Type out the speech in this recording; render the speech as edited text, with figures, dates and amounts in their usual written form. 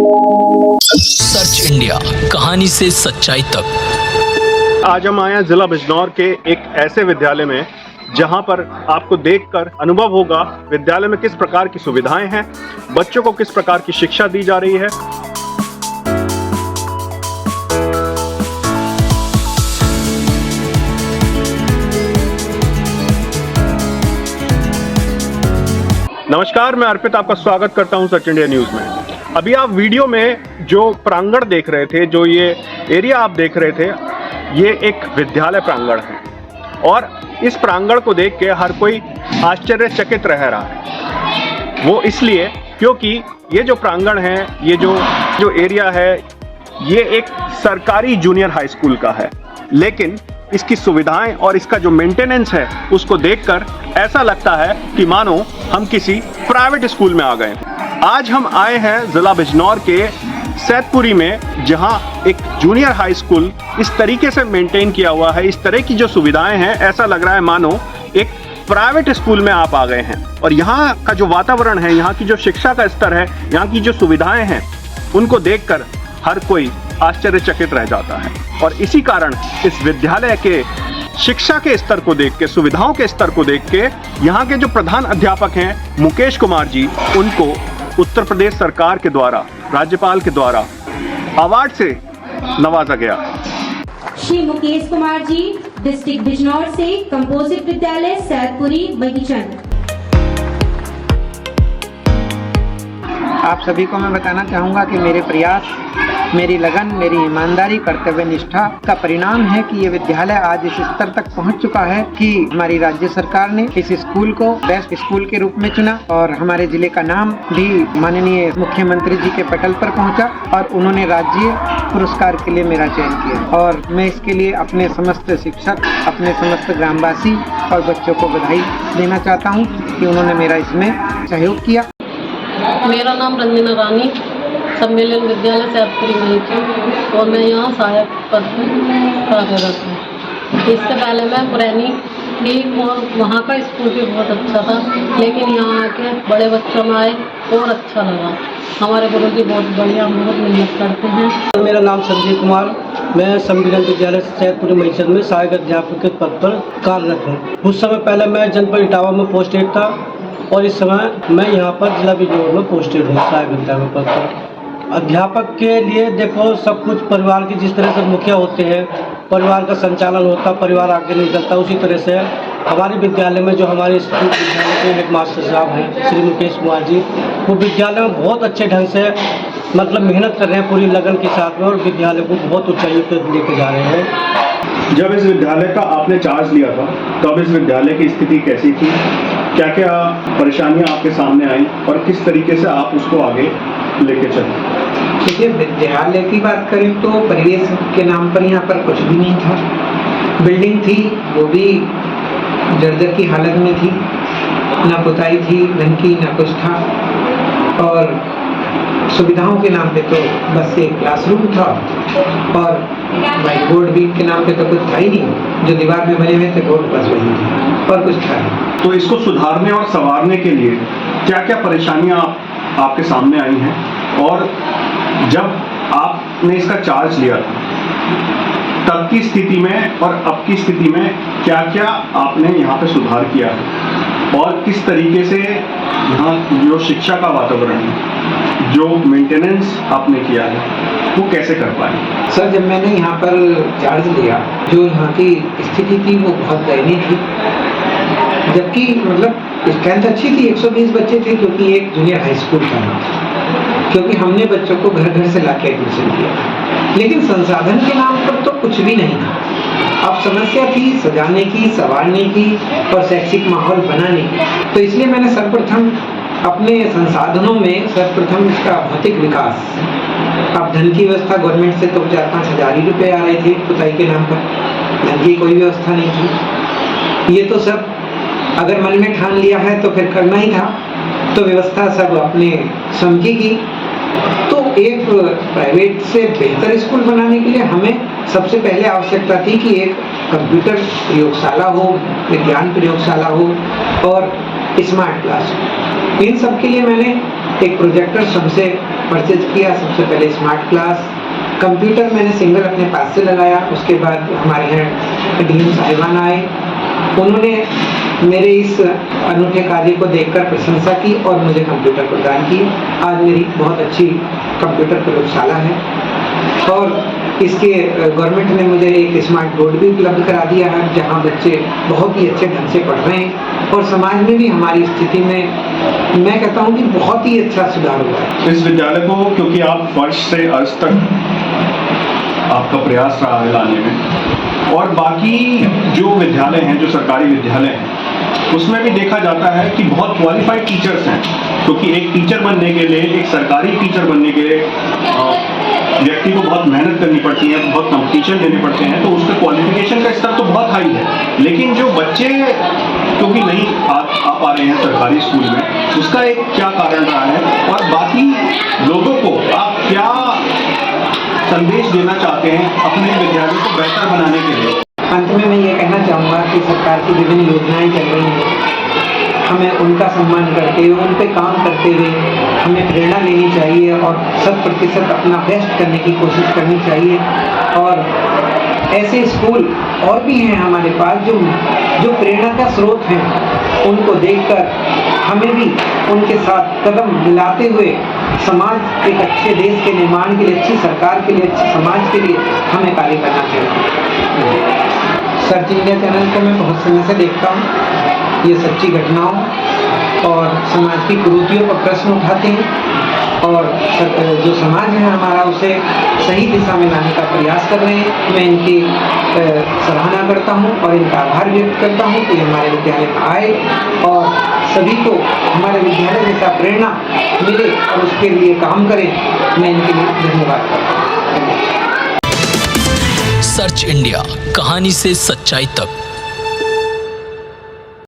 Search India, कहानी से सच्चाई तक। आज हम आए हैं जिला बिजनौर के एक ऐसे विद्यालय में जहां पर आपको देखकर अनुभव होगा विद्यालय में किस प्रकार की सुविधाएं हैं, बच्चों को किस प्रकार की शिक्षा दी जा रही है। नमस्कार, मैं अर्पित आपका स्वागत करता हूं सर्च इंडिया न्यूज में। अभी आप वीडियो में जो प्रांगण देख रहे थे, जो ये एरिया आप देख रहे थे, ये एक विद्यालय प्रांगण है और इस प्रांगण को देख के हर कोई आश्चर्यचकित रह रहा है। वो इसलिए क्योंकि ये जो प्रांगण है, ये जो एरिया है, ये एक सरकारी जूनियर हाई स्कूल का है, लेकिन इसकी सुविधाएं और इसका जो मेंटेनेंस है उसको देखकर ऐसा लगता है कि मानो हम किसी प्राइवेट स्कूल में आ गए। आज हम आए हैं जिला बिजनौर के सैदपुरी में, जहां एक जूनियर हाई स्कूल इस तरीके से मेंटेन किया हुआ है, इस तरह की जो सुविधाएं हैं, ऐसा लग रहा है मानो एक प्राइवेट स्कूल में आप आ गए हैं। और यहाँ का जो वातावरण है, यहाँ की जो शिक्षा का स्तर है, यहाँ की जो सुविधाएं हैं, उनको देखकर हर कोई आश्चर्यचकित रह जाता है। और इसी कारण इस विद्यालय के शिक्षा के स्तर को देख के, सुविधाओं के स्तर को देख के, यहाँ के जो प्रधान अध्यापक हैं मुकेश कुमार जी, उनको उत्तर प्रदेश सरकार के द्वारा, राज्यपाल के द्वारा अवार्ड से नवाजा गया। श्री मुकेश कुमार जी, डिस्ट्रिक्ट बिजनौर से, कंपोजिट विद्यालय सैदपुरी बगीचन। आप सभी को मैं बताना चाहूँगा कि मेरे प्रयास, मेरी लगन, मेरी ईमानदारी, कर्तव्य निष्ठा का परिणाम है कि ये विद्यालय आज इस स्तर तक पहुंच चुका है कि हमारी राज्य सरकार ने इस स्कूल को बेस्ट स्कूल के रूप में चुना और हमारे जिले का नाम भी माननीय मुख्यमंत्री जी के पटल पर पहुंचा और उन्होंने राज्य पुरस्कार के लिए मेरा चयन किया। और मैं इसके लिए अपने समस्त शिक्षक, अपने समस्त ग्रामवासी और बच्चों को बधाई देना चाहता हूँ कि उन्होंने मेरा इसमें सहयोग किया। मेरा नाम रंजना रानी, सम्मेलन विद्यालय सैदपुरी में और मैं यहाँ सहायक पद पर कार्यरत हूँ। इससे पहले मैं पुरानी थी और वहाँ का स्कूल भी बहुत अच्छा था, लेकिन यहाँ आके बड़े बच्चों में आए और अच्छा लगा। हमारे गुरु जी बहुत बढ़िया, बहुत मेहनत करते हैं। मेरा नाम संजय कुमार, मैं सम्मेलन विद्यालय सैदपुरी मैसर में सहायक अध्यापक के पद पर कार्यरत हूँ। कुछ समय पहले मैं जनपद इटावा में पोस्टेड था और इस समय मैं यहाँ पर जिला बिजनौर में पोस्टेड हूँ सहायक अध्यापक पद पर। अध्यापक के लिए देखो, सब कुछ परिवार की जिस तरह से मुखिया होते हैं, परिवार का संचालन होता, परिवार आगे नहीं चलता, उसी तरह से हमारे विद्यालय में जो हमारे स्कूल विद्यालय के हेड मास्टर साहब हैं श्री मुकेश कुमार जी, वो विद्यालय में बहुत अच्छे ढंग से मतलब मेहनत कर रहे हैं पूरी लगन के साथ में और विद्यालय को बहुत ऊंचाई पर लेके जा रहे हैं। जब इस विद्यालय का आपने चार्ज लिया था, तब इस विद्यालय की स्थिति कैसी थी, क्या क्या परेशानियां आपके सामने आई और किस तरीके से आप उसको आगे लेके चले? देखिए, विद्यालय की बात करें तो परिवेश के नाम पर यहाँ पर कुछ भी नहीं था। बिल्डिंग थी, वो भी जर्जर की हालत में थी, ना पुताई थी ढंग की, ना कुछ था। और सुविधाओं के नाम पे तो बस एक क्लासरूम था और व्हाइट बोर्ड भी के नाम पे तो कुछ था ही नहीं। जो दीवार में बने हुए थे बोर्ड बस वही थे और कुछ था नहीं। तो इसको सुधारने और संवारने के लिए क्या क्या परेशानियां आपके सामने आई हैं, और जब आपने इसका चार्ज लिया था तब की स्थिति में और अब की स्थिति में क्या क्या आपने यहाँ पे सुधार किया है, और किस तरीके से यहाँ जो शिक्षा का वातावरण है, जो मेंटेनेंस आपने किया है, वो कैसे कर पाए? सर, जब मैंने यहाँ पर चार्ज लिया, जो यहाँ की स्थिति थी वो बहुत दयनीय थी। जबकि मतलब स्ट्रेंथ अच्छी थी, 120 बच्चे थे, क्योंकि एक जूनियर हाई स्कूल था, क्योंकि हमने बच्चों को घर घर से लाके एडमिशन किया। लेकिन संसाधन के नाम पर तो कुछ भी नहीं था। अब समस्या थी सजाने की, संवारने की और शैक्षिक माहौल बनाने की। तो इसलिए मैंने सर्वप्रथम अपने संसाधनों में सर्वप्रथम इसका भौतिक विकास। अब धन की व्यवस्था गवर्नमेंट से तो 4-5 हज़ार ही रुपये आ रहे थे पुताई के नाम पर, धन की कोई व्यवस्था नहीं थी। ये तो सब अगर मन में ठान लिया है तो फिर करना ही था, तो व्यवस्था सब अपने स्वयं की। तो एक प्राइवेट से बेहतर स्कूल बनाने के लिए हमें सबसे पहले आवश्यकता थी कि एक कंप्यूटर प्रयोगशाला हो, विज्ञान प्रयोगशाला हो और स्मार्ट क्लास। इन सब के लिए मैंने एक प्रोजेक्टर सबसे परचेज किया, सबसे पहले स्मार्ट क्लास। कंप्यूटर मैंने सिंगल अपने पास से लगाया। उसके बाद हमारे यहाँ डीएम साहिबान आए, उन्होंने मेरे इस अनूठे कार्य को देखकर प्रशंसा की और मुझे कंप्यूटर प्रदान की। आज मेरी बहुत अच्छी कंप्यूटर प्रयोगशाला है और इसके गवर्नमेंट ने मुझे एक स्मार्ट बोर्ड भी उपलब्ध करा दिया है, जहां बच्चे बहुत ही अच्छे ढंग से पढ़ रहे हैं और समाज में भी हमारी स्थिति में मैं कहता हूं कि बहुत ही अच्छा सुधार हुआ है। इस विद्यालय को, क्योंकि आप फर्श से अर्श तक आपका प्रयास रहा है लाने में, और बाकी जो विद्यालय हैं, जो सरकारी विद्यालय हैं, उसमें भी देखा जाता है कि बहुत क्वालिफाइड टीचर्स हैं, क्योंकि एक टीचर बनने के लिए, एक सरकारी टीचर बनने के लिए व्यक्ति को बहुत मेहनत करनी पड़ती है, बहुत कंपटीशन देने पड़ते हैं, तो उसका क्वालिफिकेशन का स्तर तो बहुत हाई है। लेकिन जो बच्चे क्योंकि नहीं आ पा रहे हैं सरकारी स्कूल में, उसका एक क्या कारण रहा है, और बाकी लोगों को आप क्या संदेश देना चाहते हैं अपने विद्यालय को बेहतर बनाने के लिए? अंत में मैं ये कहना चाहूँगा कि सरकार की विभिन्न योजनाएं चल रही हैं, हमें उनका सम्मान करते हुए, उन पे काम करते हुए हमें प्रेरणा लेनी चाहिए और 100% अपना बेस्ट करने की कोशिश करनी चाहिए। और ऐसे स्कूल और भी हैं हमारे पास जो प्रेरणा का स्रोत हैं, उनको देखकर हमें भी उनके साथ कदम मिलाते हुए समाज, एक अच्छे देश के निर्माण के लिए, अच्छी सरकार के लिए, अच्छे समाज के लिए हमें कार्य करना चाहिए। सर्च इंडिया चैनल को मैं बहुत समय से देखता हूँ। ये सच्ची घटनाओं और समाज की कुरीतियों पर प्रश्न उठाते हैं और जो समाज है हमारा, उसे सही दिशा में लाने का प्रयास कर रहे हैं। मैं इनकी सराहना करता हूं और इनका आभार व्यक्त करता हूं कि हमारे विद्यालय में आए और सभी को हमारे विद्यालय जैसा प्रेरणा मिले और उसके लिए काम करें। मैं इनके लिए धन्यवाद करता हूँ। सर्च इंडिया, कहानी से सच्चाई तक।